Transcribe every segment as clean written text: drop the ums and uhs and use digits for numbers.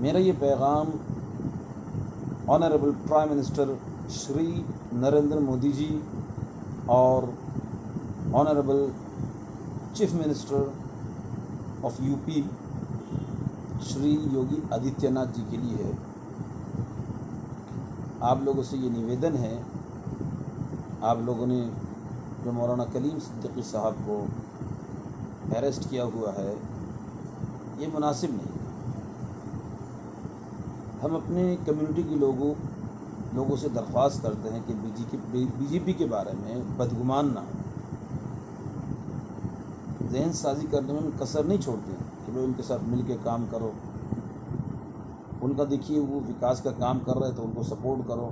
میرا یہ پیغام honourable prime minister Shri Narendra Modi ji اور honourable chief minister of U P Shri Yogi Adityanath ji کے لیے ہے۔ آپ لوگوں سے یہ نویدن ہے، آپ لوگوں نے جو مولانا کلیم صدیقی صاحب کو اریسٹ کیا ہوا ہے یہ مناسب نہیں۔ ہم اپنے کمیونٹی کے لوگوں سے درخواست کرتے ہیں کہ بی جے پی کے بارے میں بدگمان نہ ہو، ذہن سازی کرنے میں کسر نہیں چھوڑتے کہ بھائی ان کے ساتھ مل کے کام کرو، ان کا دیکھیے وہ وکاس کا کام کر رہے تو ان کو سپورٹ کرو۔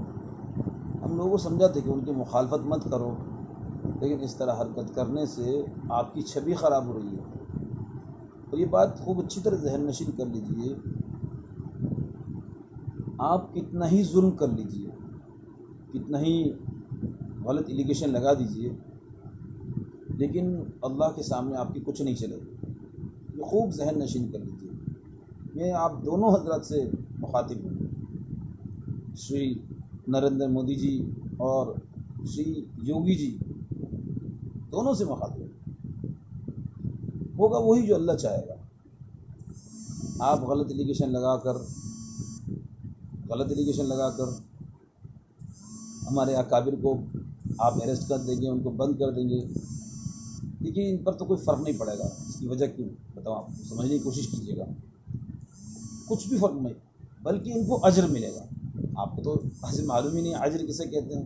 ہم لوگوں کو سمجھاتے کہ ان کی مخالفت مت کرو، لیکن اس طرح حرکت کرنے سے آپ کی چھبی خراب ہو رہی ہے۔ اور یہ بات خوب اچھی طرح ذہن نشین کر لیجئے، آپ کتنا ہی ظلم کر لیجئے، کتنا ہی غلط ایلیگیشن لگا دیجئے، لیکن اللہ کے سامنے آپ کی کچھ نہیں چلے گا۔ یہ خوب ذہن نشین کر لیجئے۔ میں آپ دونوں حضرات سے مخاطب ہوں، شری نریندر مودی جی اور شری یوگی جی، دونوں سے مخاطب ہوں۔ ہوگا وہی جو اللہ چاہے گا۔ آپ غلط ایلیگیشن لگا کر ہمارے اکابر کو آپ اریسٹ کر دیں گے، ان کو بند کر دیں گے، دیکھیے ان پر تو کوئی فرق نہیں پڑے گا۔ اس کی وجہ کیوں بتاؤں، آپ سمجھنے کی کوشش کیجیے گا۔ کچھ بھی فرق نہیں، بلکہ ان کو اجر ملے گا۔ آپ کو تو ایسے معلوم ہی نہیں اجر کسے کہتے ہیں،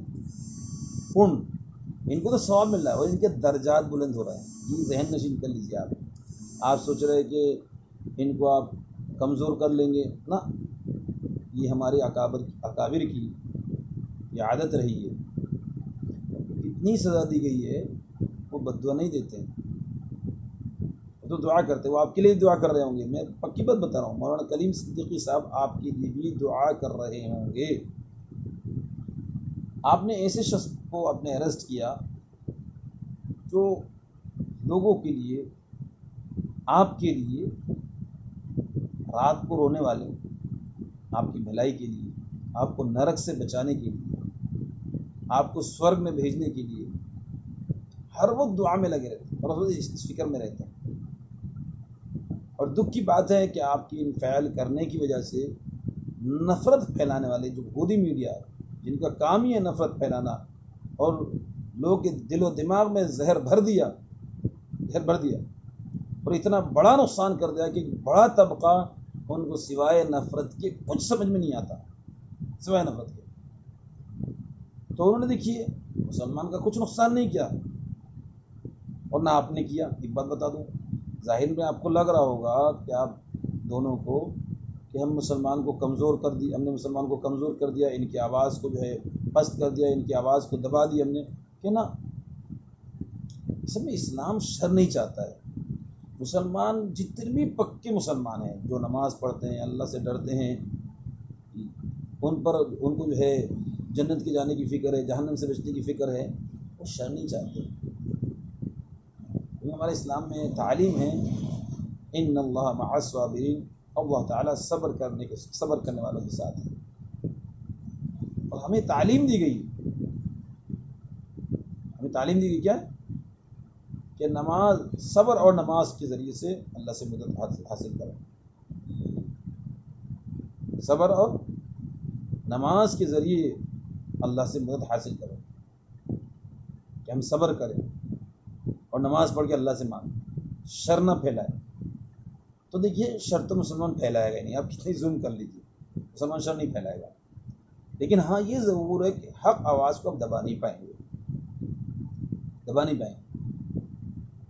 ان کو تو ثواب مل رہا ہے اور ان کے درجات بلند ہو رہے ہیں۔ یہ ذہن نشین کر لیجیے۔ آپ سوچ رہے کہ ان کو آپ کمزور کر لیں گے، نہ، یہ ہمارے اکابر کی یہ عادت رہی ہے۔ اتنی سزا دی گئی ہے، وہ بددعا نہیں دیتے ہیں، وہ تو دعا کرتے ہیں۔ وہ آپ کے لیے دعا کر رہے ہوں گے، میں پکی بات بتا رہا ہوں، مولانا کلیم صدیقی صاحب آپ کے لیے بھی دعا کر رہے ہوں گے۔ آپ نے ایسے شخص کو آپ نے اریسٹ کیا جو لوگوں کے لیے، آپ کے لیے رات کو رونے والے، آپ کی بھلائی کے لیے، آپ کو نرک سے بچانے کے لیے، آپ کو سورگ میں بھیجنے کے لیے ہر وقت دعا میں لگے رہتے ہیں اور اس فکر میں رہتے ہیں۔ اور دکھ کی بات ہے کہ آپ کی انفعال کرنے کی وجہ سے نفرت پھیلانے والے جو گودی میڈیا ہے، جن کا کام ہی ہے نفرت پھیلانا اور لوگوں کے دل و دماغ میں زہر بھر دیا اور اتنا بڑا نقصان کر دیا کہ بڑا طبقہ ان کو سوائے نفرت کے کچھ سمجھ میں نہیں آتا، سوائے نفرت کے۔ تو انہوں نے دیکھیے مسلمان کا کچھ نقصان نہیں کیا اور نہ آپ نے کیا۔ ایک بات بتا دوں، ظاہر میں آپ کو لگ رہا ہوگا کہ آپ دونوں کو کہ ہم نے مسلمان کو کمزور کر دیا، ان کی آواز کو جو ہے پست کر دیا، ان کی آواز کو دبا دی ہم نے، کہ نا، اس میں اسلام شر نہیں چاہتا ہے۔ مسلمان جتنے بھی پکے مسلمان ہیں جو نماز پڑھتے ہیں، اللہ سے ڈرتے ہیں، ان کو جو ہے جنت کے جانے کی فکر ہے، جہنم سے بچنے کی فکر ہے، وہ شر نہیں چاہتے۔ ہمارے اسلام میں تعلیم ہے ان اللہ مع الصابرین، اللہ تعالیٰ صبر کرنے والوں کے ساتھ ہے۔ اور ہمیں تعلیم دی گئی کیا کہ نماز، صبر اور نماز کے ذریعے سے اللہ سے مدد حاصل کرو۔ صبر اور نماز کے ذریعے اللہ سے مدد حاصل کرو، کہ ہم صبر کریں اور نماز پڑھ کے اللہ سے مانگیں، شر نہ پھیلائے۔ تو دیکھیے شر تو مسلمان پھیلائے گا نہیں، آپ کتنی ظلم کر لیجیے، مسلمان شر نہیں پھیلائے گا۔ لیکن ہاں یہ ضرور ہے کہ حق آواز کو آپ دبا نہیں پائیں گے۔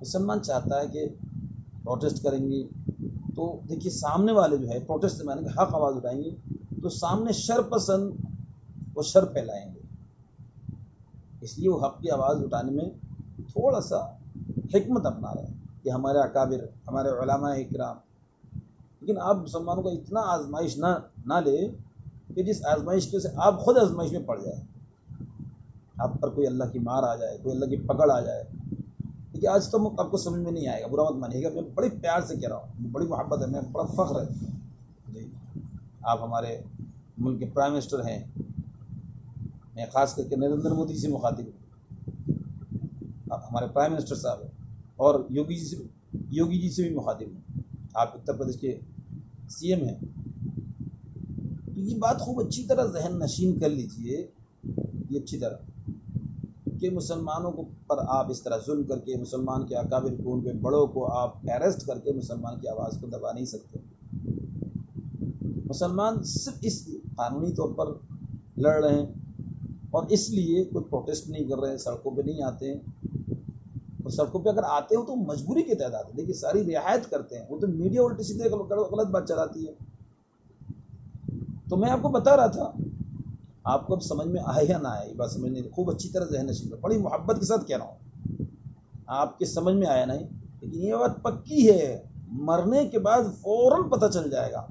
مسلمان چاہتا ہے کہ پروٹیسٹ کریں گے تو دیکھیے سامنے والے جو ہے پروٹیسٹ مانیں گے، حق آواز اٹھائیں گے تو سامنے شر پسند وہ شر پھیلائیں گے۔ اس لیے وہ حق کی آواز اٹھانے میں تھوڑا سا حکمت اپنا رہے ہیں کہ ہمارے اکابر، ہمارے علماء اکرام۔ لیکن آپ مسلمانوں کا اتنا آزمائش نہ لے کہ جس آزمائش کی وجہ سے آپ خود آزمائش میں پڑ جائے، آپ پر کوئی اللہ کی مار آ جائے، کوئی اللہ کی پکڑ آ جائے۔ دیکھیے آج تو آپ کو سمجھ میں نہیں آئے گا، برا مت مانیے گا، میں بڑی پیار سے کہہ رہا ہوں، بڑی محبت ہے، میں بڑا فخر ہے جی، آپ ہمارے ملک کے پرائم منسٹر ہیں، میں خاص کر کے نریندر مودی جی سے مخاطب ہوں، ہمارے پرائم منسٹر صاحب ہیں، اور یوگی جی سے بھی مخاطب ہوں، آپ اتر پردیش کے سی ایم ہیں. تو یہ بات خوب اچھی طرح ذہن نشین کر لیجئے، یہ اچھی طرح کہ مسلمانوں کو پر آپ اس طرح ظلم کر کے، مسلمان کے اکابر کو، ان کے بڑوں کو آپ اریسٹ کر کے مسلمان کی آواز کو دبا نہیں سکتے. مسلمان صرف اس قانونی طور پر لڑ رہے ہیں اور اس لیے کوئی پروٹیسٹ نہیں کر رہے ہیں، سڑکوں پہ نہیں آتے ہیں. اور سڑکوں پہ اگر آتے ہو تو مجبوری کے تحت آتے ہیں، دیکھیے ساری رعایت کرتے ہیں، وہ تو میڈیا الٹی سیدھے غلط بات چلاتی ہے. تو میں آپ کو بتا رہا تھا، آپ کو اب سمجھ میں آئے یا نہ آئے، یہ بات سمجھنے خوب اچھی طرح ذہن نشین کر، بڑی محبت کے ساتھ کہہ رہا ہوں، آپ کے سمجھ میں آیا نہیں، لیکن یہ بات پکی ہے، مرنے کے بعد فوراً پتہ چل جائے گا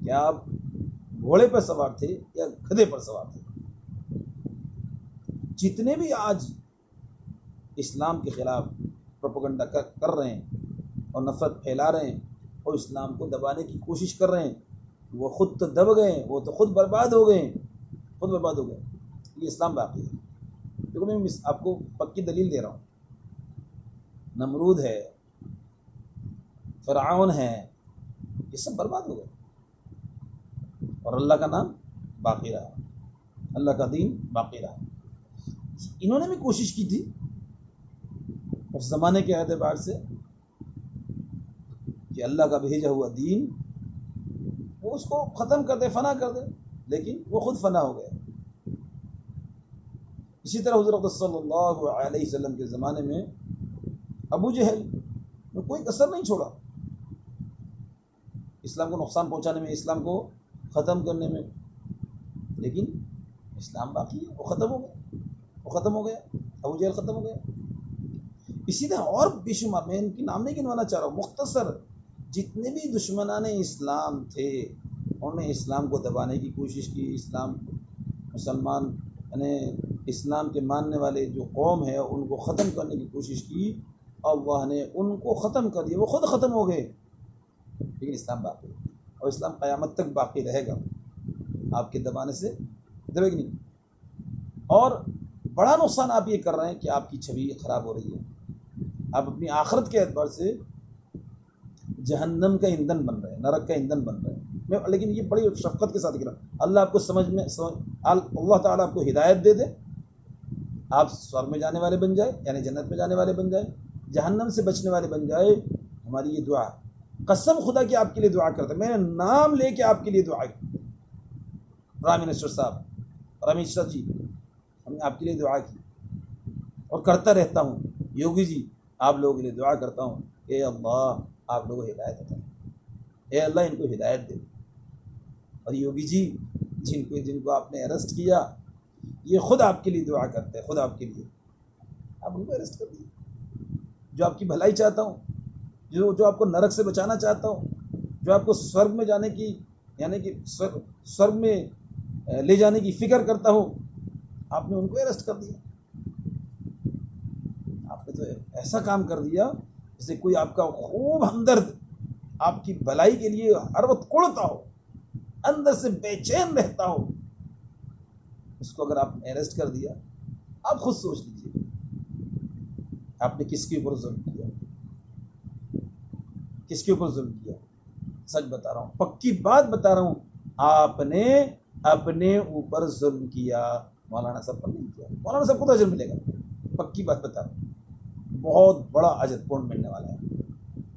کہ آپ گھوڑے پر سوار تھے یا گدھے پر سوار تھے. جتنے بھی آج اسلام کے خلاف پروپیگنڈا کر رہے ہیں اور نفرت پھیلا رہے ہیں اور اسلام کو دبانے کی کوشش کر رہے ہیں، وہ خود تو دب گئے، وہ تو خود برباد ہو گئے، خود برباد ہو گئے. یہ اسلام باقی ہے. دیکھو میں آپ کو پکی دلیل دے رہا ہوں، نمرود ہے، فرعون ہے، یہ سب برباد ہو گئے اور اللہ کا نام باقی رہا، اللہ کا دین باقی رہا. انہوں نے بھی کوشش کی تھی اس زمانے کے اعتبار سے کہ اللہ کا بھیجا ہوا دین وہ اس کو ختم کر دے، فنا کر دے، لیکن وہ خود فنا ہو گئے. اسی طرح حضرت صلی اللہ علیہ وسلم کے زمانے میں ابو جہل نے کوئی کسر نہیں چھوڑا اسلام کو نقصان پہنچانے میں، اسلام کو ختم کرنے میں، لیکن اسلام باقی ہے، وہ ختم ہو گیا، وہ ختم ہو گیا، ابو جہل ختم ہو گیا. اسی طرح اور بے شمار، میں ان کی نام نہیں گنوانا چاہ رہا ہوں، مختصر جتنے بھی دشمنان اسلام تھے انہوں نے اسلام کو دبانے کی کوشش کی. اسلام مسلمان یعنی اسلام کے ماننے والے جو قوم ہے ان کو ختم کرنے کی کوشش کی، اللہ نے ان کو ختم کر دیا، وہ خود ختم ہو گئے، لیکن اسلام باقی ہے اور اسلام قیامت تک باقی رہے گا، آپ کے دبانے سے دبے گی نہیں. اور بڑا نقصان آپ یہ کر رہے ہیں کہ آپ کی چھوی خراب ہو رہی ہے، آپ اپنی آخرت کے اعتبار سے جہنم کا ایندھن بن رہے ہیں، نرک کا ایندھن بن رہے ہیں. لیکن یہ بڑی شفقت کے ساتھ کہہ رہا ہوں، اللہ آپ کو اللہ تعالیٰ آپ کو ہدایت دے دے، آپ سورگ میں جانے والے بن جائے، یعنی جنت میں جانے والے بن جائے، جہنم سے بچنے والے بن جائے. ہماری یہ دعا، قسم خدا کی آپ کے لیے دعا کرتا ہے، میں نے نام لے کے آپ کے لیے دعا کی، پرائم منسٹر صاحب رمیش شاہ جی، ہم نے آپ کے لیے دعا کی اور کرتا رہتا ہوں. یوگی جی، آپ لوگوں کے لیے دعا کرتا ہوں، اے اللہ آپ لوگوں کو ہدایت عطا کریں، اے اللہ ان کو ہدایت دے. اور یوگی جی جن کو آپ نے اریسٹ کیا، یہ خود آپ کے لیے دعا کرتے ہیں، خود آپ کے لیے، آپ ان کو اریسٹ کر دیجیے. جو آپ کی بھلائی چاہتا ہوں، جو آپ کو نرک سے بچانا چاہتا ہوں، جو آپ کو سورگ میں جانے کی یعنی کہ سورگ میں لے جانے کی فکر کرتا ہوں، آپ نے ان کو اریسٹ کر دیا. آپ نے تو ایسا کام کر دیا جیسے کوئی آپ کا خوب ہمدرد آپ کی بھلائی کے لیے ہر وقت کوڑتا ہو، اندر سے بے چین رہتا ہو، اس کو اگر آپ نے اریسٹ کر دیا، آپ خود سوچ لیجیے آپ نے کس کے اوپر ظلم کیا، کس کے اوپر ظلم کیا. سچ بتا رہا ہوں، پکی بات بتا رہا ہوں، آپ نے اپنے اوپر ظلم کیا، مولانا صاحب پر نہیں کیا. مولانا صاحب کو تو اجر ملے گا، پکی بات بتا رہا ہوں، بہت بڑا اجر پورن ملنے والا ہے،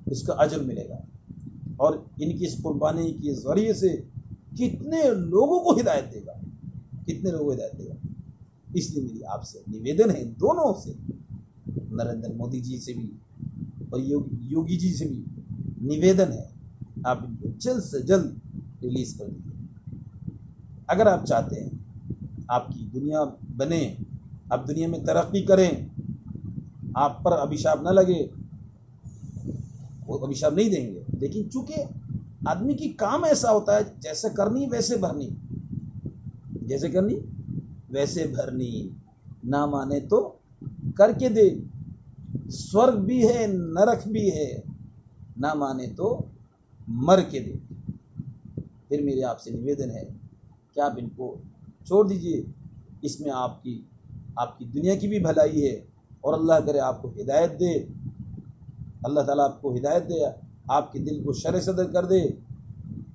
اس کا اجر ملے گا. اور ان کی اس قربانی کے ذریعے سے کتنے لوگوں کو ہدایت دے گا، کتنے لوگوں کو ہدایت دے گا. اس لیے میری آپ سے نویدن ہے، دونوں سے، نریندر مودی جی سے بھی اور یوگی جی سے بھی نویدن ہے، آپ ان کو جلد سے جلد ریلیز کر دیجیے. اگر آپ چاہتے ہیں آپ کی دنیا بنے، آپ دنیا میں ترقی کریں، آپ پر ابھیشاپ نہ لگے، وہ ابھیشاپ نہیں دیں گے، لیکن چونکہ آدمی کی کام ایسا ہوتا ہے، جیسے کرنی ویسے بھرنی، جیسے کرنی ویسے بھرنی، نہ مانے تو کر کے دے. سورگ بھی ہے، نرک بھی ہے، نہ مانے تو مر کے دے. پھر میرے آپ سے نویدن ہے کہ آپ ان کو چھوڑ دیجئے، اس میں آپ کی دنیا کی بھی بھلائی ہے، اور اللہ کرے آپ کو ہدایت دے، اللہ تعالیٰ آپ کو ہدایت دے، آپ کے دل کو شرح صدر کر دے،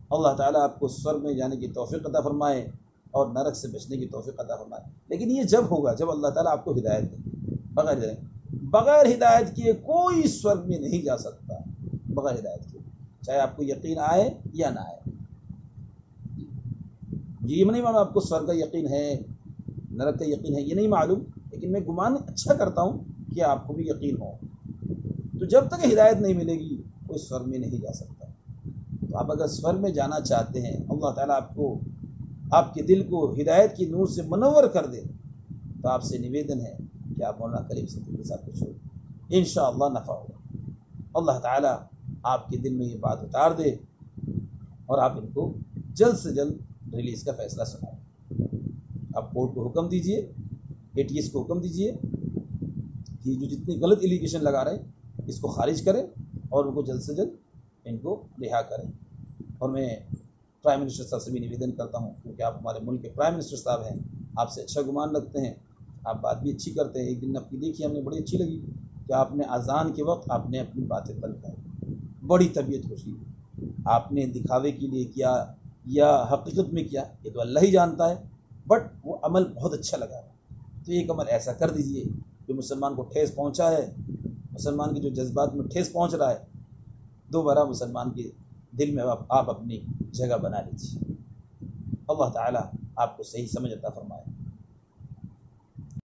اللہ تعالیٰ آپ کو سورگ میں جانے کی توفیق عطا فرمائے اور نرک سے بچنے کی توفیق عطا فرمائے۔ لیکن یہ جب ہوگا جب اللہ تعالیٰ آپ کو ہدایت دے، بغیر ہدایت کیے کوئی سورگ میں نہیں جا سکتا، بغیر ہدایت کیے، چاہے آپ کو یقین آئے یا نہ آئے۔ یہ نہیں معلوم آپ کو سورگ کا یقین ہے، نرک کا یقین ہے، یہ نہیں معلوم، لیکن میں گمان اچھا کرتا ہوں کہ آپ کو بھی یقین ہو۔ تو جب تک ہدایت نہیں ملے گی کوئی سورگ میں نہیں جا سکتا۔ تو آپ اگر سورگ میں جانا چاہتے ہیں، اللہ تعالیٰ آپ کے دل کو ہدایت کی نور سے منور کر دے، تو آپ سے نویدن ہے کہ آپ مولانا کلیم صدیقی صاحب کو چھوڑیں، انشاءاللہ نفع ہوگا۔ اللہ تعالیٰ آپ کے دل میں یہ بات اتار دے اور آپ ان کو جلد سے جلد ریلیز کا فیصلہ سنائیں۔ آپ کورٹ کو حکم دیجئے، اے ٹی ایس کو حکم دیجئے کہ جو جتنی غلط ایلیگیشن لگا رہے ہیں اس کو خارج کریں اور ان کو جلد سے جلد ان کو رہا کریں۔ اور میں پرائم منسٹر صاحب سے بھی نویدن کرتا ہوں، کیونکہ آپ ہمارے ملک کے پرائم منسٹر صاحب ہیں، آپ سے اچھا گمان رکھتے ہیں، آپ بات بھی اچھی کرتے ہیں۔ ایک دن آپ کی دیکھی ہم نے بڑی اچھی لگی کہ آپ نے اذان کے وقت آپ نے اپنی باتیں بتائی، بڑی طبیعت خوشی، آپ نے دکھاوے کے لیے کیا یا حقیقت میں کیا یہ تو اللہ ہی جانتا ہے، بٹ وہ عمل بہت اچھا لگا۔ تو ایک عمل ایسا کر دیجئے جو مسلمان کو ٹھیس پہنچا ہے، مسلمان کے جو جذبات میں ٹھیس پہنچ رہا ہے، دوبارہ مسلمان کے دل میں آپ اپنی جگہ بنا لیجیے۔ اللہ تعالیٰ آپ کو صحیح سمجھ عطا فرمائے۔